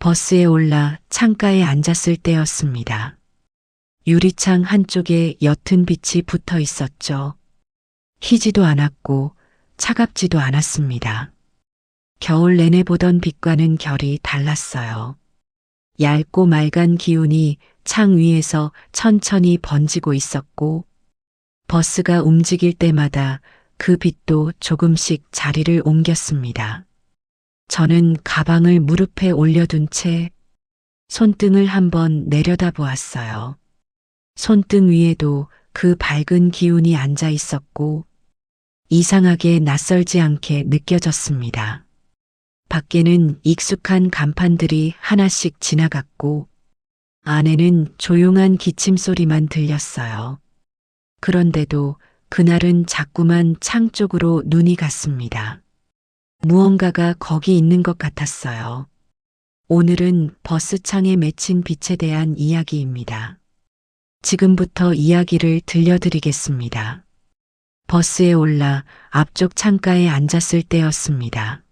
버스에 올라 창가에 앉았을 때였습니다. 유리창 한쪽에 옅은 빛이 붙어 있었죠. 희지도 않았고 차갑지도 않았습니다. 겨울 내내 보던 빛과는 결이 달랐어요. 얇고 맑은 기운이 창 위에서 천천히 번지고 있었고 버스가 움직일 때마다 그 빛도 조금씩 자리를 옮겼습니다. 저는 가방을 무릎에 올려둔 채 손등을 한번 내려다 보았어요. 손등 위에도 그 밝은 기운이 앉아 있었고 이상하게 낯설지 않게 느껴졌습니다. 밖에는 익숙한 간판들이 하나씩 지나갔고 안에는 조용한 기침 소리만 들렸어요. 그런데도 그날은 자꾸만 창 쪽으로 눈이 갔습니다. 무언가가 거기 있는 것 같았어요. 오늘은 버스창에 맺힌 빛에 대한 이야기입니다. 지금부터 이야기를 들려드리겠습니다. 버스에 올라 앞쪽 창가에 앉았을 때였습니다.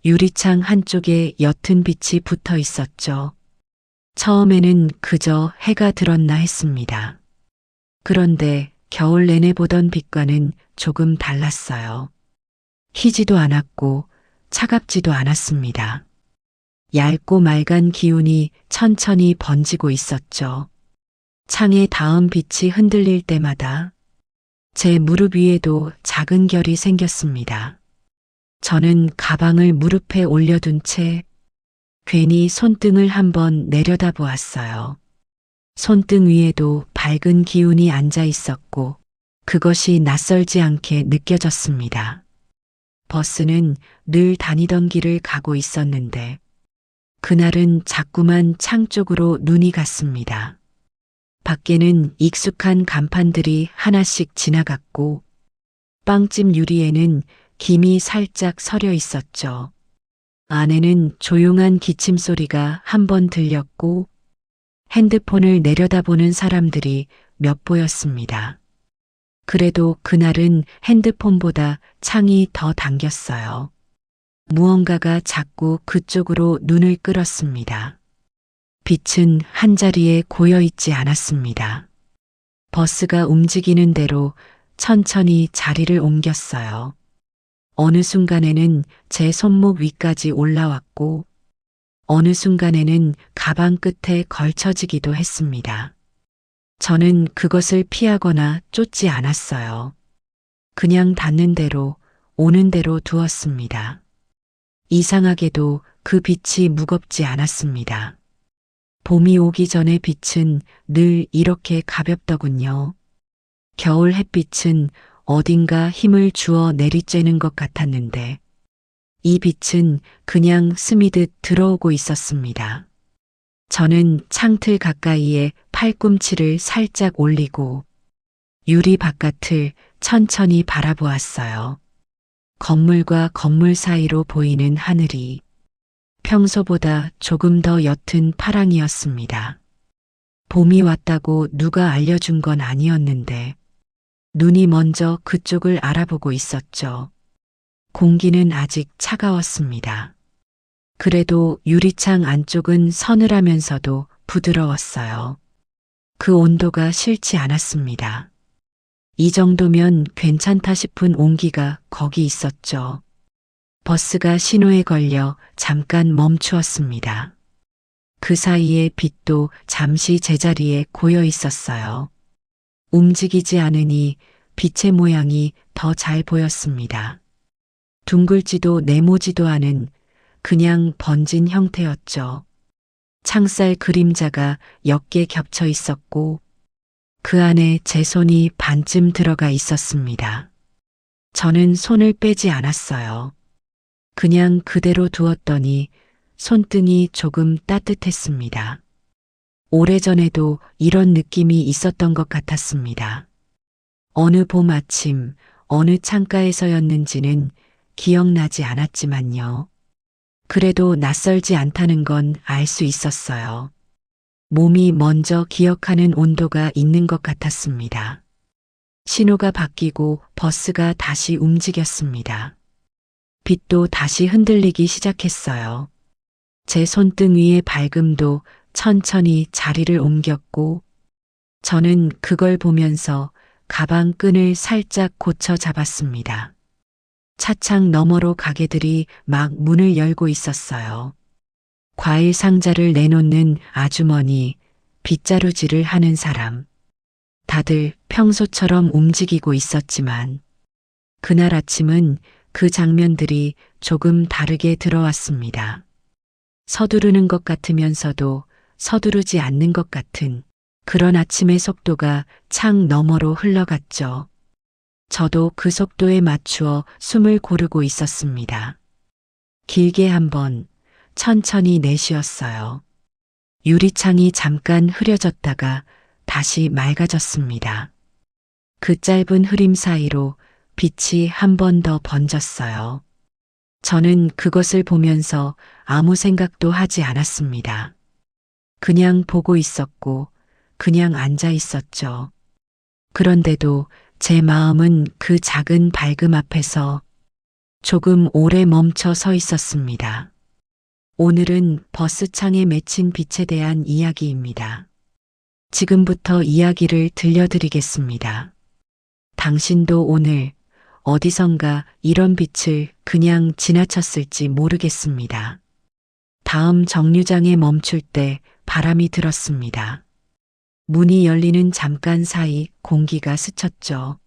유리창 한쪽에 옅은 빛이 붙어 있었죠. 처음에는 그저 해가 들었나 했습니다. 그런데 겨울 내내 보던 빛과는 조금 달랐어요. 희지도 않았고 차갑지도 않았습니다. 얇고 맑은 기운이 천천히 번지고 있었죠. 창에 닿은 빛이 흔들릴 때마다 제 무릎 위에도 작은 결이 생겼습니다. 저는 가방을 무릎에 올려둔 채 괜히 손등을 한번 내려다 보았어요. 손등 위에도 밝은 기운이 앉아 있었고 그것이 낯설지 않게 느껴졌습니다. 버스는 늘 다니던 길을 가고 있었는데 그날은 자꾸만 창 쪽으로 눈이 갔습니다. 밖에는 익숙한 간판들이 하나씩 지나갔고 빵집 유리에는 김이 살짝 서려 있었죠. 안에는 조용한 기침 소리가 한 번 들렸고 핸드폰을 내려다보는 사람들이 몇 보였습니다. 그래도 그날은 핸드폰보다 창이 더 당겼어요. 무언가가 자꾸 그쪽으로 눈을 끌었습니다. 빛은 한자리에 고여 있지 않았습니다. 버스가 움직이는 대로 천천히 자리를 옮겼어요. 어느 순간에는 제 손목 위까지 올라왔고 어느 순간에는 가방 끝에 걸쳐지기도 했습니다. 저는 그것을 피하거나 쫓지 않았어요. 그냥 닿는 대로 오는 대로 두었습니다. 이상하게도 그 빛이 무겁지 않았습니다. 봄이 오기 전의 빛은 늘 이렇게 가볍더군요. 겨울 햇빛은 어딘가 힘을 주어 내리쬐는 것 같았는데 이 빛은 그냥 스미듯 들어오고 있었습니다. 저는 창틀 가까이에 팔꿈치를 살짝 올리고 유리 바깥을 천천히 바라보았어요. 건물과 건물 사이로 보이는 하늘이 평소보다 조금 더 옅은 파랑이었습니다. 봄이 왔다고 누가 알려준 건 아니었는데 눈이 먼저 그쪽을 알아보고 있었죠. 공기는 아직 차가웠습니다. 그래도 유리창 안쪽은 서늘하면서도 부드러웠어요. 그 온도가 싫지 않았습니다. 이 정도면 괜찮다 싶은 온기가 거기 있었죠. 버스가 신호에 걸려 잠깐 멈추었습니다. 그 사이에 빛도 잠시 제자리에 고여 있었어요. 움직이지 않으니 빛의 모양이 더 잘 보였습니다. 둥글지도 네모지도 않은 그냥 번진 형태였죠. 창살 그림자가 옅게 겹쳐 있었고 그 안에 제 손이 반쯤 들어가 있었습니다. 저는 손을 빼지 않았어요. 그냥 그대로 두었더니 손등이 조금 따뜻했습니다. 오래전에도 이런 느낌이 있었던 것 같았습니다. 어느 봄 아침, 어느 창가에서였는지는 기억나지 않았지만요. 그래도 낯설지 않다는 건 알 수 있었어요. 몸이 먼저 기억하는 온도가 있는 것 같았습니다. 신호가 바뀌고 버스가 다시 움직였습니다. 빛도 다시 흔들리기 시작했어요. 제 손등 위의 밝음도 천천히 자리를 옮겼고 저는 그걸 보면서 가방 끈을 살짝 고쳐 잡았습니다. 차창 너머로 가게들이 막 문을 열고 있었어요. 과일 상자를 내놓는 아주머니, 빗자루질을 하는 사람. 다들 평소처럼 움직이고 있었지만 그날 아침은 그 장면들이 조금 다르게 들어왔습니다. 서두르는 것 같으면서도 서두르지 않는 것 같은 그런 아침의 속도가 창 너머로 흘러갔죠. 저도 그 속도에 맞추어 숨을 고르고 있었습니다. 길게 한번 천천히 내쉬었어요. 유리창이 잠깐 흐려졌다가 다시 맑아졌습니다. 그 짧은 흐림 사이로 빛이 한 번 더 번졌어요. 저는 그것을 보면서 아무 생각도 하지 않았습니다. 그냥 보고 있었고 그냥 앉아 있었죠. 그런데도 제 마음은 그 작은 밝음 앞에서 조금 오래 멈춰 서 있었습니다. 오늘은 버스창에 맺힌 빛에 대한 이야기입니다. 지금부터 이야기를 들려드리겠습니다. 당신도 오늘 어디선가 이런 빛을 그냥 지나쳤을지 모르겠습니다. 다음 정류장에 멈출 때 바람이 들었습니다. 문이 열리는 잠깐 사이 공기가 스쳤죠.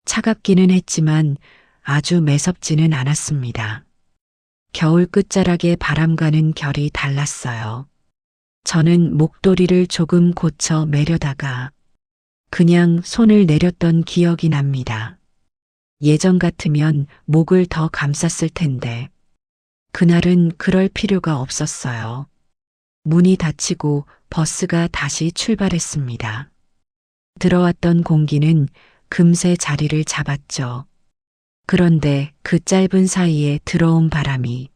차갑기는 했지만 아주 매섭지는 않았습니다. 겨울 끝자락의 바람과는 결이 달랐어요. 저는 목도리를 조금 고쳐 매려다가 그냥 손을 내렸던 기억이 납니다. 예전 같으면 목을 더 감쌌을 텐데 그날은 그럴 필요가 없었어요. 문이 닫히고 버스가 다시 출발했습니다. 들어왔던 공기는 금세 자리를 잡았죠. 그런데 그 짧은 사이에 들어온 바람이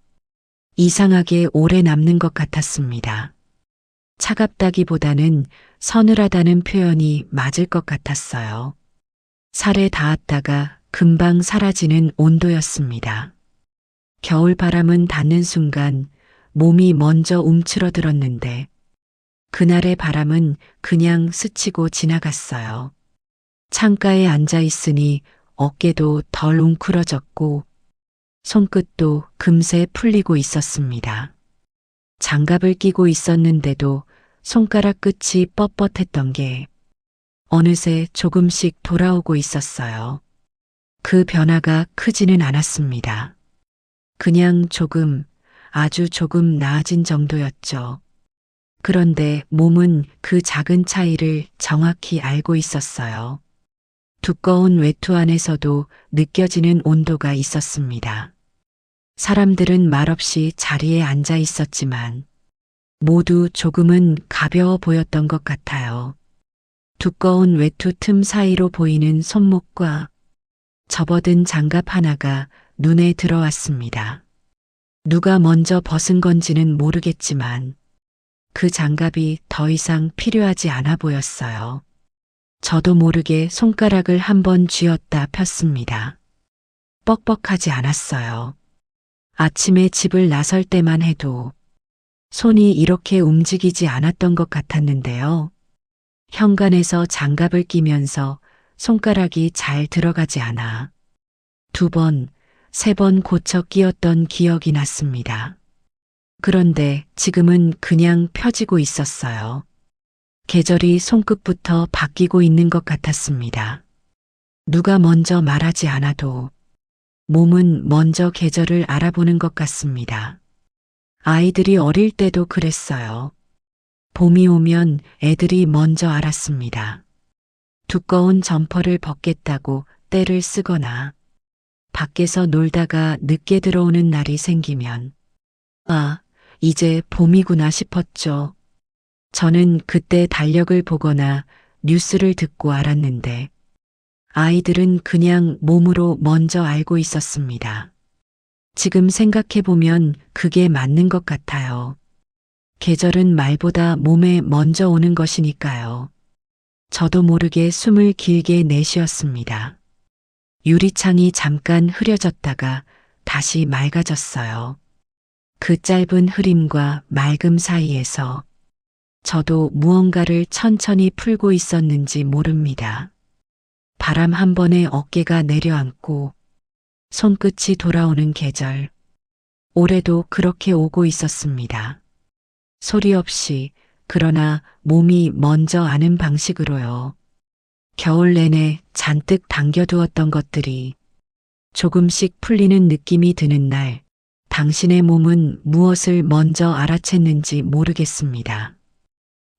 이상하게 오래 남는 것 같았습니다. 차갑다기보다는 서늘하다는 표현이 맞을 것 같았어요. 살에 닿았다가 금방 사라지는 온도였습니다. 겨울 바람은 닿는 순간 몸이 먼저 움츠러들었는데 그날의 바람은 그냥 스치고 지나갔어요. 창가에 앉아 있으니 어깨도 덜 웅크러졌고 손끝도 금세 풀리고 있었습니다. 장갑을 끼고 있었는데도 손가락 끝이 뻣뻣했던 게 어느새 조금씩 돌아오고 있었어요. 그 변화가 크지는 않았습니다. 그냥 조금, 아주 조금 나아진 정도였죠. 그런데 몸은 그 작은 차이를 정확히 알고 있었어요. 두꺼운 외투 안에서도 느껴지는 온도가 있었습니다. 사람들은 말없이 자리에 앉아 있었지만 모두 조금은 가벼워 보였던 것 같아요. 두꺼운 외투 틈 사이로 보이는 손목과 접어든 장갑 하나가 눈에 들어왔습니다. 누가 먼저 벗은 건지는 모르겠지만 그 장갑이 더 이상 필요하지 않아 보였어요. 저도 모르게 손가락을 한번 쥐었다 폈습니다. 뻑뻑하지 않았어요. 아침에 집을 나설 때만 해도 손이 이렇게 움직이지 않았던 것 같았는데요. 현관에서 장갑을 끼면서 손가락이 잘 들어가지 않아 2번, 3번 고쳐 끼었던 기억이 났습니다. 그런데 지금은 그냥 펴지고 있었어요. 계절이 손끝부터 바뀌고 있는 것 같았습니다. 누가 먼저 말하지 않아도 몸은 먼저 계절을 알아보는 것 같습니다. 아이들이 어릴 때도 그랬어요. 봄이 오면 애들이 먼저 알았습니다. 두꺼운 점퍼를 벗겠다고 때를 쓰거나 밖에서 놀다가 늦게 들어오는 날이 생기면 아, 이제 봄이구나 싶었죠. 저는 그때 달력을 보거나 뉴스를 듣고 알았는데 아이들은 그냥 몸으로 먼저 알고 있었습니다. 지금 생각해보면 그게 맞는 것 같아요. 계절은 말보다 몸에 먼저 오는 것이니까요. 저도 모르게 숨을 길게 내쉬었습니다. 유리창이 잠깐 흐려졌다가 다시 맑아졌어요. 그 짧은 흐림과 맑음 사이에서 저도 무언가를 천천히 풀고 있었는지 모릅니다. 바람 한 번에 어깨가 내려앉고 손끝이 돌아오는 계절. 올해도 그렇게 오고 있었습니다. 소리 없이, 그러나 몸이 먼저 아는 방식으로요. 겨울 내내 잔뜩 당겨두었던 것들이 조금씩 풀리는 느낌이 드는 날, 당신의 몸은 무엇을 먼저 알아챘는지 모르겠습니다.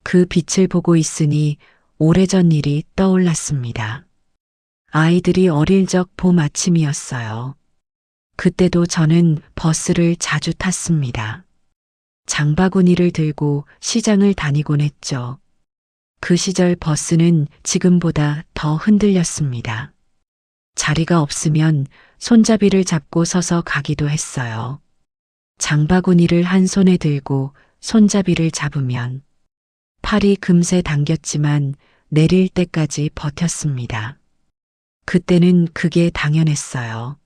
그 빛을 보고 있으니 오래전 일이 떠올랐습니다. 아이들이 어릴 적 봄 아침이었어요. 그때도 저는 버스를 자주 탔습니다. 장바구니를 들고 시장을 다니곤 했죠. 그 시절 버스는 지금보다 더 흔들렸습니다. 자리가 없으면 손잡이를 잡고 서서 가기도 했어요. 장바구니를 한 손에 들고 손잡이를 잡으면 팔이 금세 당겼지만 내릴 때까지 버텼습니다. 그때는 그게 당연했어요.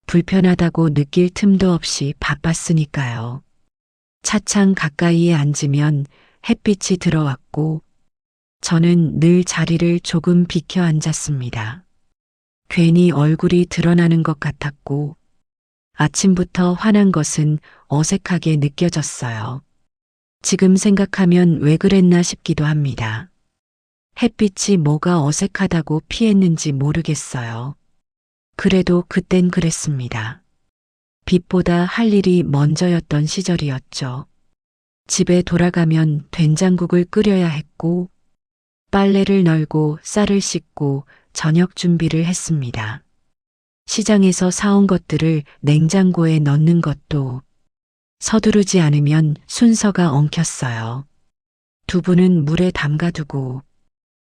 불편하다고 느낄 틈도 없이 바빴으니까요. 차창 가까이에 앉으면 햇빛이 들어왔고 저는 늘 자리를 조금 비켜 앉았습니다. 괜히 얼굴이 드러나는 것 같았고 아침부터 화난 것은 어색하게 느껴졌어요. 지금 생각하면 왜 그랬나 싶기도 합니다. 햇빛이 뭐가 어색하다고 피했는지 모르겠어요. 그래도 그땐 그랬습니다. 빛보다 할 일이 먼저였던 시절이었죠. 집에 돌아가면 된장국을 끓여야 했고 빨래를 널고 쌀을 씻고 저녁 준비를 했습니다. 시장에서 사온 것들을 냉장고에 넣는 것도 서두르지 않으면 순서가 엉켰어요. 두부는 물에 담가두고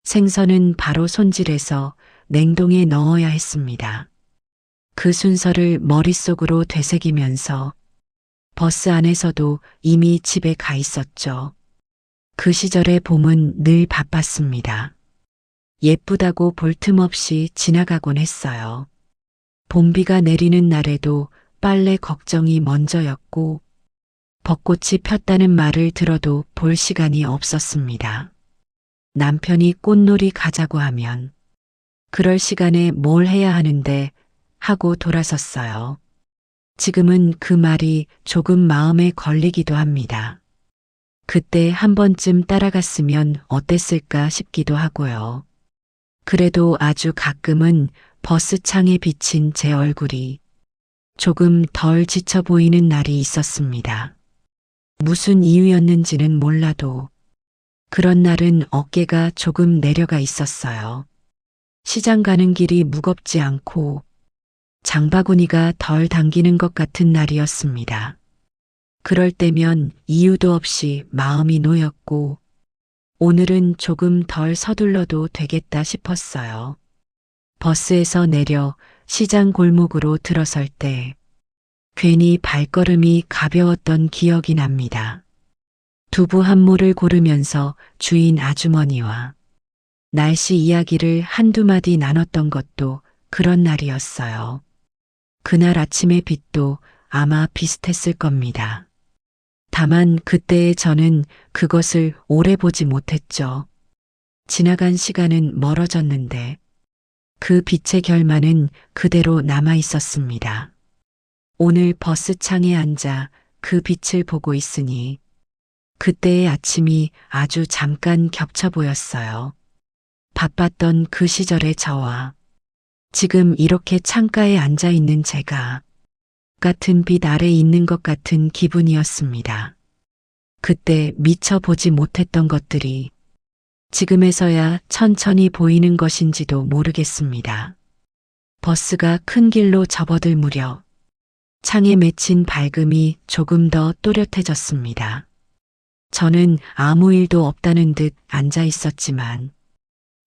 생선은 바로 손질해서 냉동에 넣어야 했습니다. 그 순서를 머릿속으로 되새기면서 버스 안에서도 이미 집에 가 있었죠. 그 시절의 봄은 늘 바빴습니다. 예쁘다고 볼 틈 없이 지나가곤 했어요. 봄비가 내리는 날에도 빨래 걱정이 먼저였고 벚꽃이 폈다는 말을 들어도 볼 시간이 없었습니다. 남편이 꽃놀이 가자고 하면 그럴 시간에 뭘 해야 하는데 하고 돌아섰어요. 지금은 그 말이 조금 마음에 걸리기도 합니다. 그때 한 번쯤 따라갔으면 어땠을까 싶기도 하고요. 그래도 아주 가끔은 버스 창에 비친 제 얼굴이 조금 덜 지쳐 보이는 날이 있었습니다. 무슨 이유였는지는 몰라도 그런 날은 어깨가 조금 내려가 있었어요. 시장 가는 길이 무겁지 않고 장바구니가 덜 당기는 것 같은 날이었습니다. 그럴 때면 이유도 없이 마음이 놓였고 오늘은 조금 덜 서둘러도 되겠다 싶었어요. 버스에서 내려 시장 골목으로 들어설 때 괜히 발걸음이 가벼웠던 기억이 납니다. 두부 한 모를 고르면서 주인 아주머니와 날씨 이야기를 한두 마디 나눴던 것도 그런 날이었어요. 그날 아침의 빛도 아마 비슷했을 겁니다. 다만 그때의 저는 그것을 오래 보지 못했죠. 지나간 시간은 멀어졌는데 그 빛의 결말은 그대로 남아 있었습니다. 오늘 버스 창에 앉아 그 빛을 보고 있으니 그때의 아침이 아주 잠깐 겹쳐 보였어요. 바빴던 그 시절의 저와 지금 이렇게 창가에 앉아 있는 제가 같은 빛 아래 있는 것 같은 기분이었습니다. 그때 미처 보지 못했던 것들이 지금에서야 천천히 보이는 것인지도 모르겠습니다. 버스가 큰 길로 접어들 무렵 창에 맺힌 밝음이 조금 더 또렷해졌습니다. 저는 아무 일도 없다는 듯 앉아 있었지만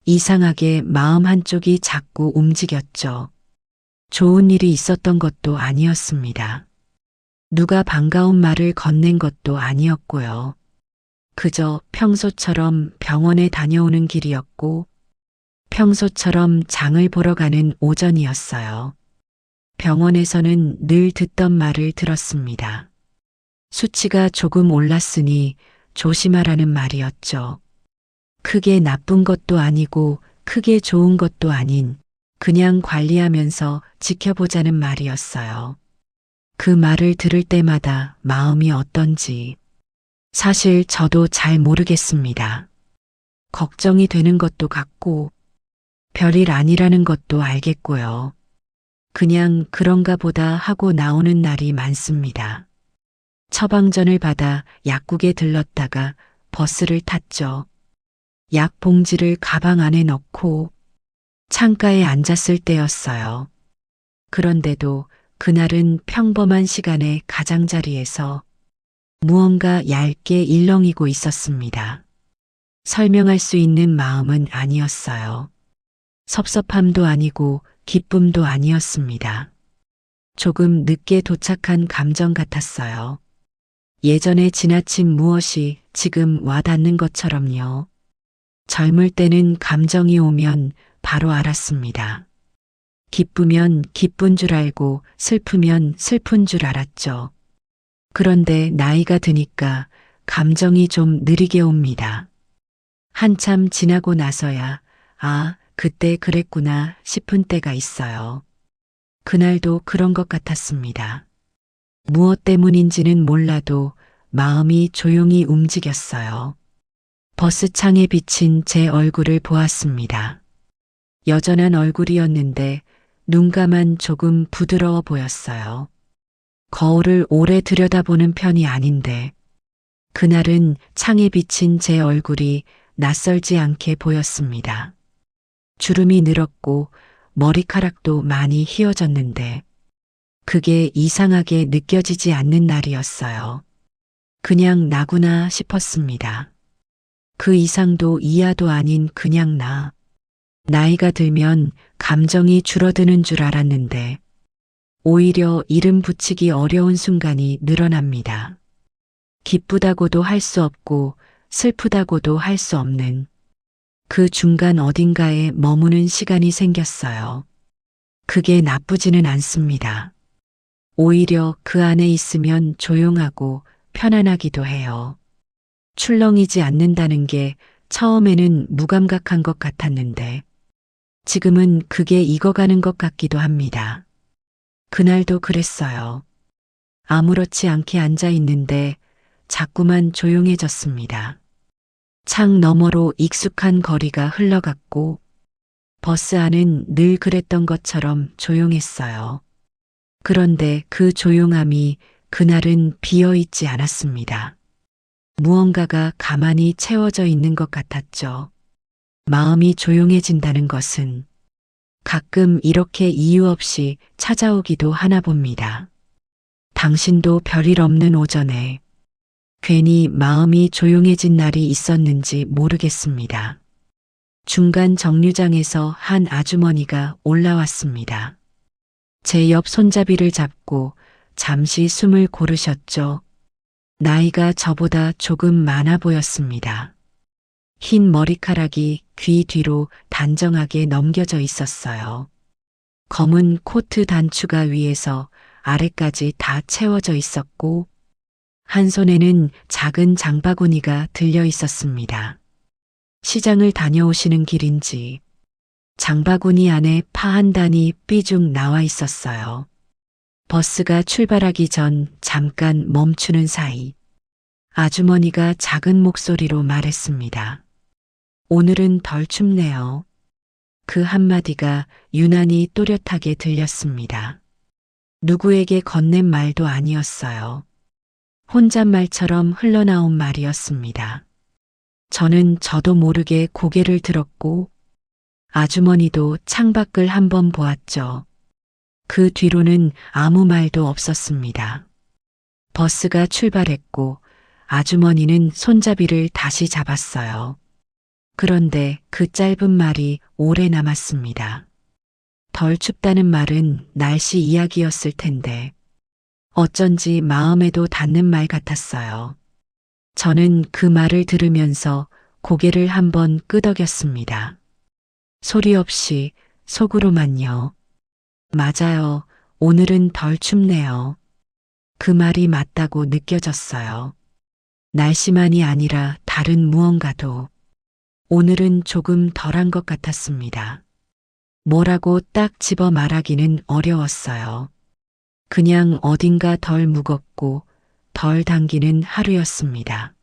이상하게 마음 한쪽이 자꾸 움직였죠. 좋은 일이 있었던 것도 아니었습니다. 누가 반가운 말을 건넨 것도 아니었고요. 그저 평소처럼 병원에 다녀오는 길이었고 평소처럼 장을 보러 가는 오전이었어요. 병원에서는 늘 듣던 말을 들었습니다. 수치가 조금 올랐으니 조심하라는 말이었죠. 크게 나쁜 것도 아니고 크게 좋은 것도 아닌 그냥 관리하면서 지켜보자는 말이었어요. 그 말을 들을 때마다 마음이 어떤지 사실 저도 잘 모르겠습니다. 걱정이 되는 것도 같고 별일 아니라는 것도 알겠고요. 그냥 그런가 보다 하고 나오는 날이 많습니다. 처방전을 받아 약국에 들렀다가 버스를 탔죠. 약 봉지를 가방 안에 넣고 창가에 앉았을 때였어요. 그런데도 그날은 평범한 시간에 가장자리에서 무언가 얇게 일렁이고 있었습니다. 설명할 수 있는 마음은 아니었어요. 섭섭함도 아니고 기쁨도 아니었습니다. 조금 늦게 도착한 감정 같았어요. 예전에 지나친 무엇이 지금 와닿는 것처럼요. 젊을 때는 감정이 오면 바로 알았습니다. 기쁘면 기쁜 줄 알고 슬프면 슬픈 줄 알았죠. 그런데 나이가 드니까 감정이 좀 느리게 옵니다. 한참 지나고 나서야 아, 그때 그랬구나 싶은 때가 있어요. 그날도 그런 것 같았습니다. 무엇 때문인지는 몰라도 마음이 조용히 움직였어요. 버스 창에 비친 제 얼굴을 보았습니다. 여전한 얼굴이었는데 눈감은 조금 부드러워 보였어요. 거울을 오래 들여다보는 편이 아닌데 그날은 창에 비친 제 얼굴이 낯설지 않게 보였습니다. 주름이 늘었고 머리카락도 많이 휘어졌는데 그게 이상하게 느껴지지 않는 날이었어요. 그냥 나구나 싶었습니다. 그 이상도 이하도 아닌 그냥 나. 나이가 들면 감정이 줄어드는 줄 알았는데 오히려 이름 붙이기 어려운 순간이 늘어납니다. 기쁘다고도 할 수 없고 슬프다고도 할 수 없는 그 중간 어딘가에 머무는 시간이 생겼어요. 그게 나쁘지는 않습니다. 오히려 그 안에 있으면 조용하고 편안하기도 해요. 출렁이지 않는다는 게 처음에는 무감각한 것 같았는데 지금은 그게 익어가는 것 같기도 합니다. 그날도 그랬어요. 아무렇지 않게 앉아 있는데 자꾸만 조용해졌습니다. 창 너머로 익숙한 거리가 흘러갔고 버스 안은 늘 그랬던 것처럼 조용했어요. 그런데 그 조용함이 그날은 비어있지 않았습니다. 무언가가 가만히 채워져 있는 것 같았죠. 마음이 조용해진다는 것은 가끔 이렇게 이유 없이 찾아오기도 하나 봅니다. 당신도 별일 없는 오전에 괜히 마음이 조용해진 날이 있었는지 모르겠습니다. 중간 정류장에서 한 아주머니가 올라왔습니다. 제 옆 손잡이를 잡고 잠시 숨을 고르셨죠. 나이가 저보다 조금 많아 보였습니다. 흰 머리카락이 귀 뒤로 단정하게 넘겨져 있었어요. 검은 코트 단추가 위에서 아래까지 다 채워져 있었고 한 손에는 작은 장바구니가 들려 있었습니다. 시장을 다녀오시는 길인지 장바구니 안에 파 한 단이 삐죽 나와 있었어요. 버스가 출발하기 전 잠깐 멈추는 사이 아주머니가 작은 목소리로 말했습니다. 오늘은 덜 춥네요. 그 한마디가 유난히 또렷하게 들렸습니다. 누구에게 건넨 말도 아니었어요. 혼잣말처럼 흘러나온 말이었습니다. 저는 저도 모르게 고개를 들었고 아주머니도 창밖을 한번 보았죠. 그 뒤로는 아무 말도 없었습니다. 버스가 출발했고 아주머니는 손잡이를 다시 잡았어요. 그런데 그 짧은 말이 오래 남았습니다. 덜 춥다는 말은 날씨 이야기였을 텐데 어쩐지 마음에도 닿는 말 같았어요. 저는 그 말을 들으면서 고개를 한번 끄덕였습니다. 소리 없이 속으로만요. 맞아요. 오늘은 덜 춥네요. 그 말이 맞다고 느껴졌어요. 날씨만이 아니라 다른 무언가도 오늘은 조금 덜한 것 같았습니다. 뭐라고 딱 집어 말하기는 어려웠어요. 그냥 어딘가 덜 무겁고 덜 당기는 하루였습니다.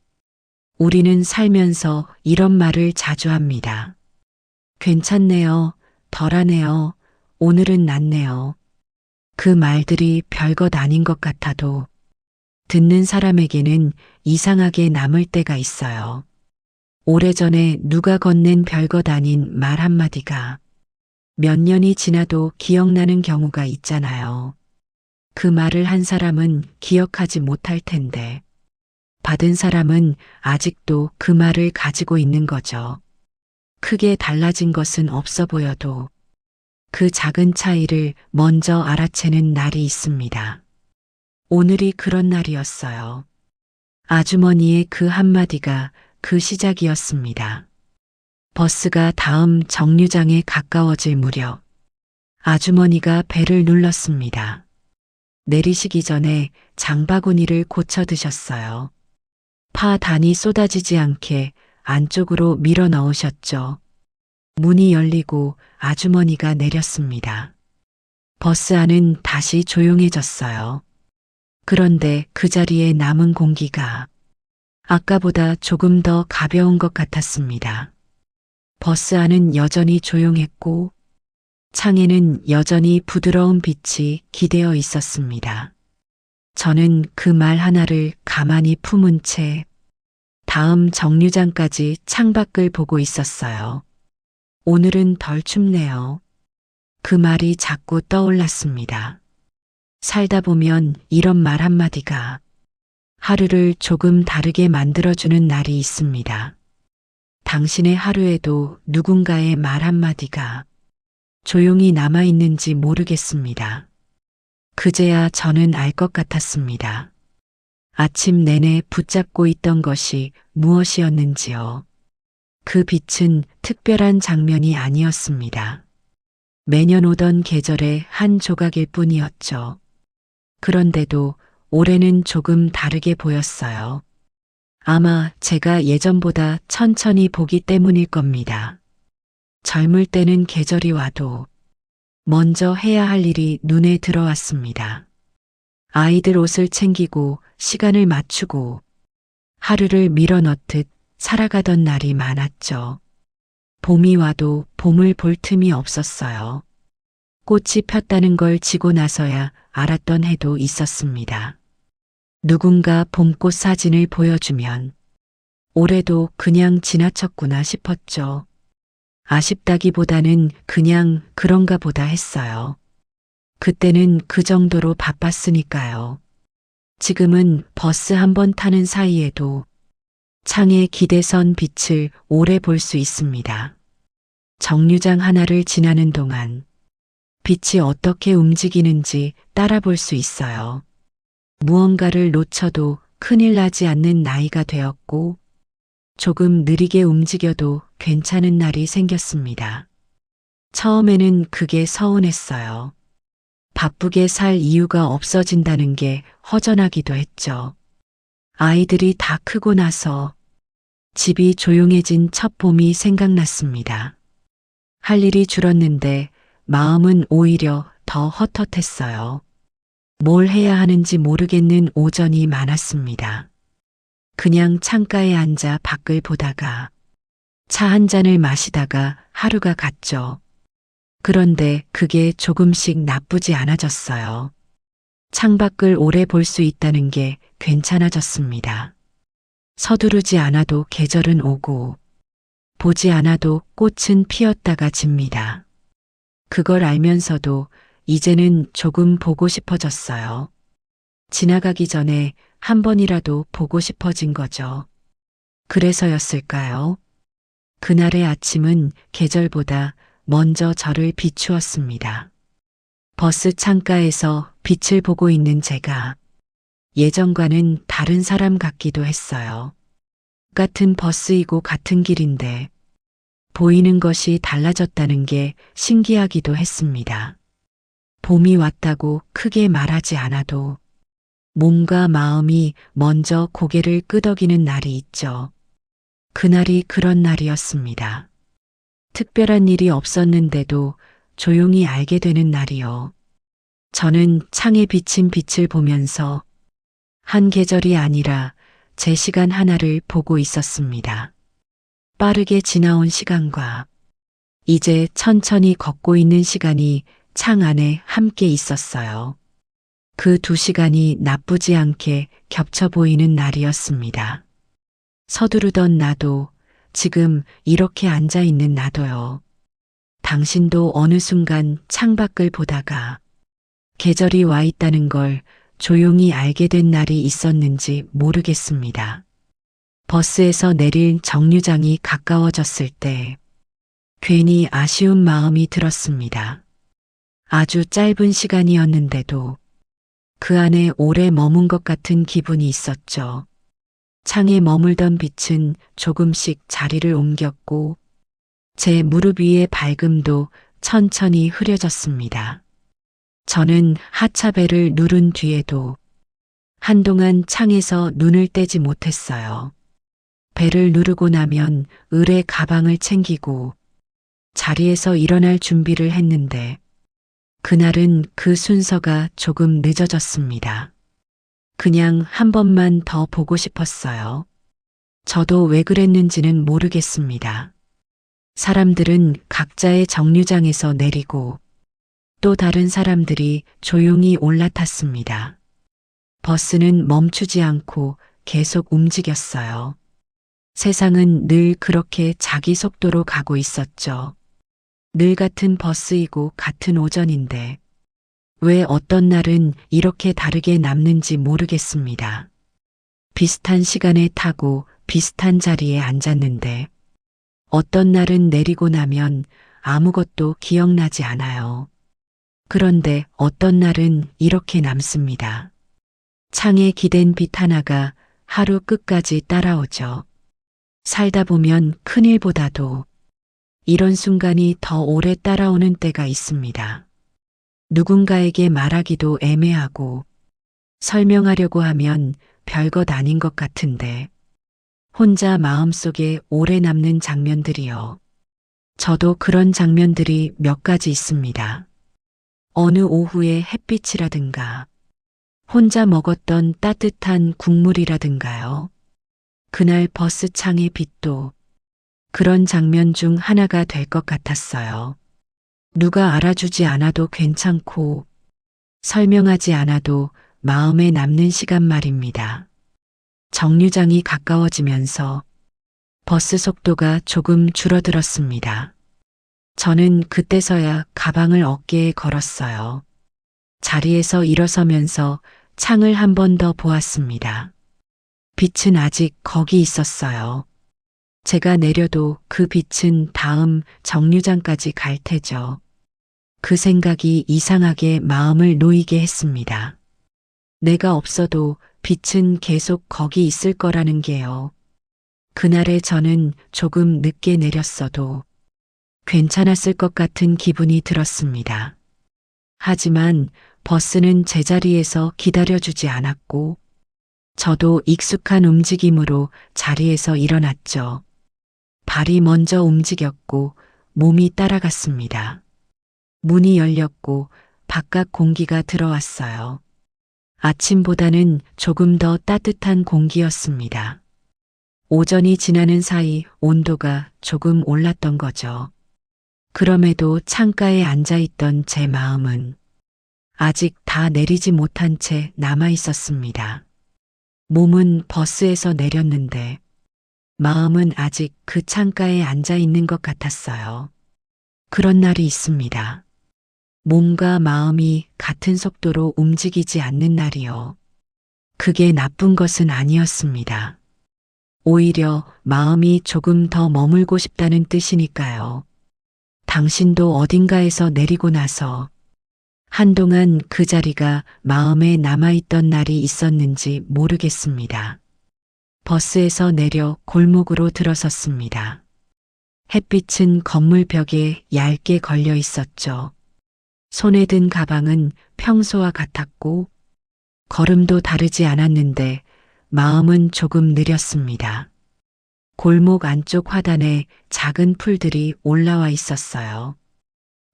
우리는 살면서 이런 말을 자주 합니다. 괜찮네요. 덜하네요. 오늘은 낫네요. 그 말들이 별것 아닌 것 같아도 듣는 사람에게는 이상하게 남을 때가 있어요. 오래전에 누가 건넨 별것 아닌 말 한마디가 몇 년이 지나도 기억나는 경우가 있잖아요. 그 말을 한 사람은 기억하지 못할 텐데 받은 사람은 아직도 그 말을 가지고 있는 거죠. 크게 달라진 것은 없어 보여도 그 작은 차이를 먼저 알아채는 날이 있습니다. 오늘이 그런 날이었어요. 아주머니의 그 한마디가 그 시작이었습니다. 버스가 다음 정류장에 가까워질 무렵 아주머니가 벨을 눌렀습니다. 내리시기 전에 장바구니를 고쳐 드셨어요. 파단이 쏟아지지 않게 안쪽으로 밀어 넣으셨죠. 문이 열리고 아주머니가 내렸습니다. 버스 안은 다시 조용해졌어요. 그런데 그 자리에 남은 공기가 아까보다 조금 더 가벼운 것 같았습니다. 버스 안은 여전히 조용했고 창에는 여전히 부드러운 빛이 기대어 있었습니다. 저는 그 말 하나를 가만히 품은 채 다음 정류장까지 창밖을 보고 있었어요. 오늘은 덜 춥네요. 그 말이 자꾸 떠올랐습니다. 살다 보면 이런 말 한마디가 하루를 조금 다르게 만들어주는 날이 있습니다. 당신의 하루에도 누군가의 말 한마디가 조용히 남아있는지 모르겠습니다. 그제야 저는 알 것 같았습니다. 아침 내내 붙잡고 있던 것이 무엇이었는지요. 그 빛은 특별한 장면이 아니었습니다. 매년 오던 계절의 한 조각일 뿐이었죠. 그런데도 올해는 조금 다르게 보였어요. 아마 제가 예전보다 천천히 보기 때문일 겁니다. 젊을 때는 계절이 와도 먼저 해야 할 일이 눈에 들어왔습니다. 아이들 옷을 챙기고 시간을 맞추고 하루를 밀어넣듯 살아가던 날이 많았죠. 봄이 와도 봄을 볼 틈이 없었어요. 꽃이 폈다는 걸 지고 나서야 알았던 해도 있었습니다. 누군가 봄꽃 사진을 보여주면 올해도 그냥 지나쳤구나 싶었죠. 아쉽다기보다는 그냥 그런가 보다 했어요. 그때는 그 정도로 바빴으니까요. 지금은 버스 한 번 타는 사이에도 창에 기대선 빛을 오래 볼 수 있습니다. 정류장 하나를 지나는 동안 빛이 어떻게 움직이는지 따라 볼 수 있어요. 무언가를 놓쳐도 큰일 나지 않는 나이가 되었고 조금 느리게 움직여도 괜찮은 날이 생겼습니다. 처음에는 그게 서운했어요. 바쁘게 살 이유가 없어진다는 게 허전하기도 했죠. 아이들이 다 크고 나서 집이 조용해진 첫 봄이 생각났습니다. 할 일이 줄었는데 마음은 오히려 더 헛헛했어요. 뭘 해야 하는지 모르겠는 오전이 많았습니다. 그냥 창가에 앉아 밖을 보다가 차 한 잔을 마시다가 하루가 갔죠. 그런데 그게 조금씩 나쁘지 않아졌어요. 창밖을 오래 볼 수 있다는 게 괜찮아졌습니다. 서두르지 않아도 계절은 오고 보지 않아도 꽃은 피었다가 집니다. 그걸 알면서도 이제는 조금 보고 싶어졌어요. 지나가기 전에 한 번이라도 보고 싶어진 거죠. 그래서였을까요? 그날의 아침은 계절보다 먼저 저를 비추었습니다. 버스 창가에서 빛을 보고 있는 제가 예전과는 다른 사람 같기도 했어요. 같은 버스이고 같은 길인데 보이는 것이 달라졌다는 게 신기하기도 했습니다. 봄이 왔다고 크게 말하지 않아도 몸과 마음이 먼저 고개를 끄덕이는 날이 있죠. 그날이 그런 날이었습니다. 특별한 일이 없었는데도 조용히 알게 되는 날이요. 저는 창에 비친 빛을 보면서 한 계절이 아니라 제 시간 하나를 보고 있었습니다. 빠르게 지나온 시간과 이제 천천히 걷고 있는 시간이 창 안에 함께 있었어요. 그 두 시간이 나쁘지 않게 겹쳐 보이는 날이었습니다. 서두르던 나도, 지금 이렇게 앉아 있는 나도요. 당신도 어느 순간 창밖을 보다가 계절이 와 있다는 걸 조용히 알게 된 날이 있었는지 모르겠습니다. 버스에서 내릴 정류장이 가까워졌을 때 괜히 아쉬운 마음이 들었습니다. 아주 짧은 시간이었는데도 그 안에 오래 머문 것 같은 기분이 있었죠. 창에 머물던 빛은 조금씩 자리를 옮겼고 제 무릎 위의 밝음도 천천히 흐려졌습니다. 저는 하차벨을 누른 뒤에도 한동안 창에서 눈을 떼지 못했어요. 벨을 누르고 나면 을의 가방을 챙기고 자리에서 일어날 준비를 했는데 그날은 그 순서가 조금 늦어졌습니다. 그냥 한 번만 더 보고 싶었어요. 저도 왜 그랬는지는 모르겠습니다. 사람들은 각자의 정류장에서 내리고 또 다른 사람들이 조용히 올라탔습니다. 버스는 멈추지 않고 계속 움직였어요. 세상은 늘 그렇게 자기 속도로 가고 있었죠. 늘 같은 버스이고 같은 오전인데 왜 어떤 날은 이렇게 다르게 남는지 모르겠습니다. 비슷한 시간에 타고 비슷한 자리에 앉았는데 어떤 날은 내리고 나면 아무것도 기억나지 않아요. 그런데 어떤 날은 이렇게 남습니다. 창에 기댄 빛 하나가 하루 끝까지 따라오죠. 살다 보면 큰일보다도 이런 순간이 더 오래 따라오는 때가 있습니다. 누군가에게 말하기도 애매하고 설명하려고 하면 별것 아닌 것 같은데 혼자 마음속에 오래 남는 장면들이요. 저도 그런 장면들이 몇 가지 있습니다. 어느 오후의 햇빛이라든가 혼자 먹었던 따뜻한 국물이라든가요. 그날 버스 창의 빛도 그런 장면 중 하나가 될 것 같았어요. 누가 알아주지 않아도 괜찮고 설명하지 않아도 마음에 남는 시간 말입니다. 정류장이 가까워지면서 버스 속도가 조금 줄어들었습니다. 저는 그때서야 가방을 어깨에 걸었어요. 자리에서 일어서면서 창을 한 번 더 보았습니다. 빛은 아직 거기 있었어요. 제가 내려도 그 빛은 다음 정류장까지 갈 테죠. 그 생각이 이상하게 마음을 놓이게 했습니다. 내가 없어도 빛은 계속 거기 있을 거라는 게요. 그날의 저는 조금 늦게 내렸어도 괜찮았을 것 같은 기분이 들었습니다. 하지만 버스는 제자리에서 기다려주지 않았고 저도 익숙한 움직임으로 자리에서 일어났죠. 발이 먼저 움직였고 몸이 따라갔습니다. 문이 열렸고 바깥 공기가 들어왔어요. 아침보다는 조금 더 따뜻한 공기였습니다. 오전이 지나는 사이 온도가 조금 올랐던 거죠. 그럼에도 창가에 앉아있던 제 마음은 아직 다 내리지 못한 채 남아 있었습니다. 몸은 버스에서 내렸는데 마음은 아직 그 창가에 앉아 있는 것 같았어요. 그런 날이 있습니다. 몸과 마음이 같은 속도로 움직이지 않는 날이요. 그게 나쁜 것은 아니었습니다. 오히려 마음이 조금 더 머물고 싶다는 뜻이니까요. 당신도 어딘가에서 내리고 나서 한동안 그 자리가 마음에 남아있던 날이 있었는지 모르겠습니다. 버스에서 내려 골목으로 들어섰습니다. 햇빛은 건물 벽에 얇게 걸려 있었죠. 손에 든 가방은 평소와 같았고 걸음도 다르지 않았는데 마음은 조금 느렸습니다. 골목 안쪽 화단에 작은 풀들이 올라와 있었어요.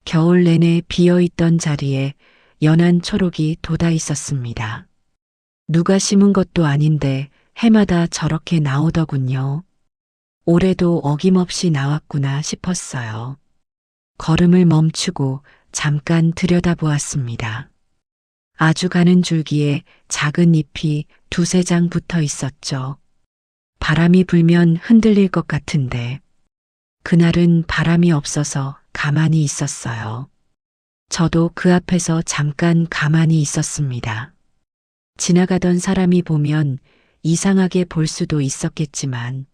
겨울 내내 비어있던 자리에 연한 초록이 돋아 있었습니다. 누가 심은 것도 아닌데 해마다 저렇게 나오더군요. 올해도 어김없이 나왔구나 싶었어요. 걸음을 멈추고 잠깐 들여다보았습니다. 아주 가는 줄기에 작은 잎이 두세 장 붙어 있었죠. 바람이 불면 흔들릴 것 같은데 그날은 바람이 없어서 가만히 있었어요. 저도 그 앞에서 잠깐 가만히 있었습니다. 지나가던 사람이 보면 이상하게 볼 수도 있었겠지만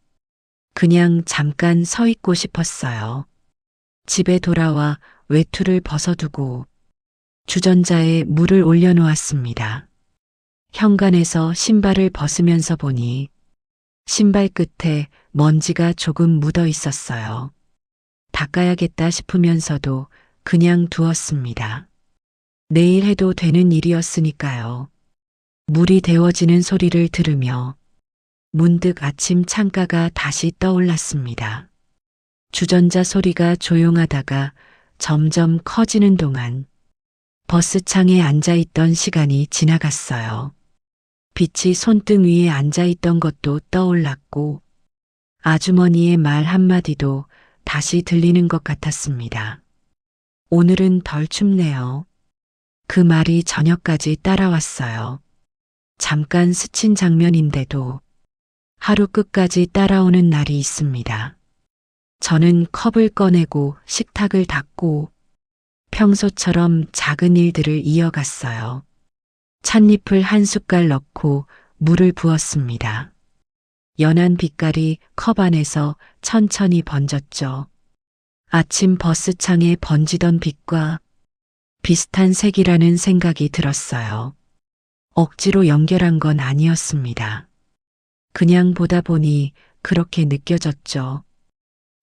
그냥 잠깐 서 있고 싶었어요. 집에 돌아와 외투를 벗어두고 주전자에 물을 올려놓았습니다. 현관에서 신발을 벗으면서 보니 신발 끝에 먼지가 조금 묻어 있었어요. 닦아야겠다 싶으면서도 그냥 두었습니다. 내일 해도 되는 일이었으니까요. 물이 데워지는 소리를 들으며 문득 아침 창가가 다시 떠올랐습니다. 주전자 소리가 조용하다가 점점 커지는 동안 버스창에 앉아있던 시간이 지나갔어요. 빛이 손등 위에 앉아있던 것도 떠올랐고 아주머니의 말 한마디도 다시 들리는 것 같았습니다. 오늘은 덜 춥네요. 그 말이 저녁까지 따라왔어요. 잠깐 스친 장면인데도 하루 끝까지 따라오는 날이 있습니다. 저는 컵을 꺼내고 식탁을 닦고 평소처럼 작은 일들을 이어갔어요. 찻잎을 한 숟갈 넣고 물을 부었습니다. 연한 빛깔이 컵 안에서 천천히 번졌죠. 아침 버스창에 번지던 빛과 비슷한 색이라는 생각이 들었어요. 억지로 연결한 건 아니었습니다. 그냥 보다 보니 그렇게 느껴졌죠.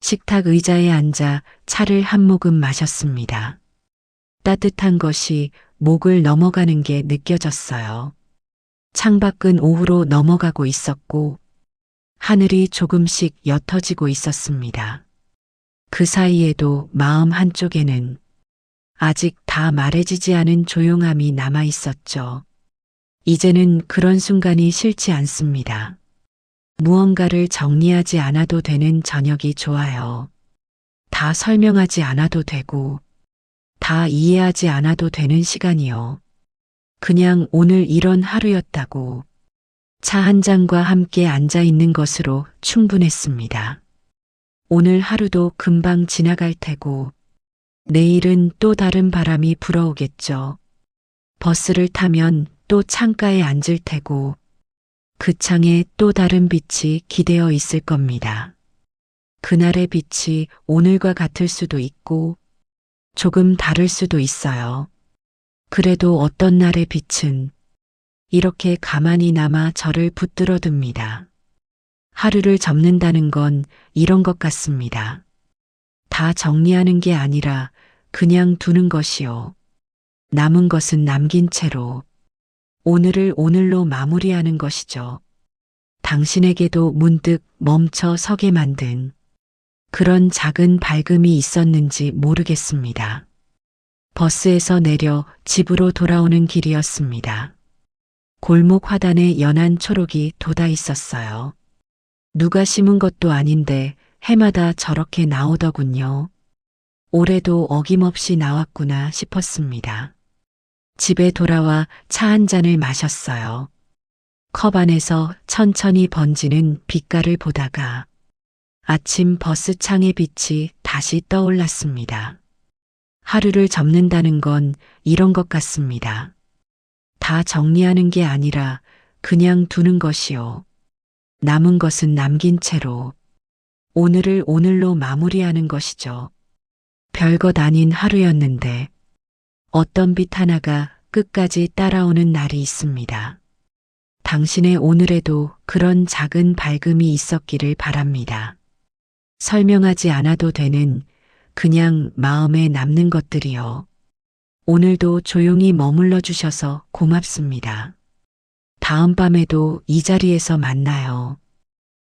식탁 의자에 앉아 차를 한 모금 마셨습니다. 따뜻한 것이 목을 넘어가는 게 느껴졌어요. 창밖은 오후로 넘어가고 있었고 하늘이 조금씩 옅어지고 있었습니다. 그 사이에도 마음 한쪽에는 아직 다 말해지지 않은 조용함이 남아 있었죠. 이제는 그런 순간이 싫지 않습니다. 무언가를 정리하지 않아도 되는 저녁이 좋아요. 다 설명하지 않아도 되고 다 이해하지 않아도 되는 시간이요. 그냥 오늘 이런 하루였다고 차 한 잔과 함께 앉아 있는 것으로 충분했습니다. 오늘 하루도 금방 지나갈 테고 내일은 또 다른 바람이 불어오겠죠. 버스를 타면 또 창가에 앉을 테고 그 창에 또 다른 빛이 기대어 있을 겁니다. 그날의 빛이 오늘과 같을 수도 있고 조금 다를 수도 있어요. 그래도 어떤 날의 빛은 이렇게 가만히 남아 저를 붙들어 둡니다. 하루를 접는다는 건 이런 것 같습니다. 다 정리하는 게 아니라 그냥 두는 것이요. 남은 것은 남긴 채로 오늘을 오늘로 마무리하는 것이죠. 당신에게도 문득 멈춰 서게 만든 그런 작은 밝음이 있었는지 모르겠습니다. 버스에서 내려 집으로 돌아오는 길이었습니다. 골목 화단에 연한 초록이 돋아 있었어요. 누가 심은 것도 아닌데 해마다 저렇게 나오더군요. 올해도 어김없이 나왔구나 싶었습니다. 집에 돌아와 차 한 잔을 마셨어요. 컵 안에서 천천히 번지는 빛깔을 보다가 아침 버스 창의 빛이 다시 떠올랐습니다. 하루를 접는다는 건 이런 것 같습니다. 다 정리하는 게 아니라 그냥 두는 것이요. 남은 것은 남긴 채로 오늘을 오늘로 마무리하는 것이죠. 별것 아닌 하루였는데 어떤 빛 하나가 끝까지 따라오는 날이 있습니다. 당신의 오늘에도 그런 작은 밝음이 있었기를 바랍니다. 설명하지 않아도 되는 그냥 마음에 남는 것들이요. 오늘도 조용히 머물러 주셔서 고맙습니다. 다음 밤에도 이 자리에서 만나요.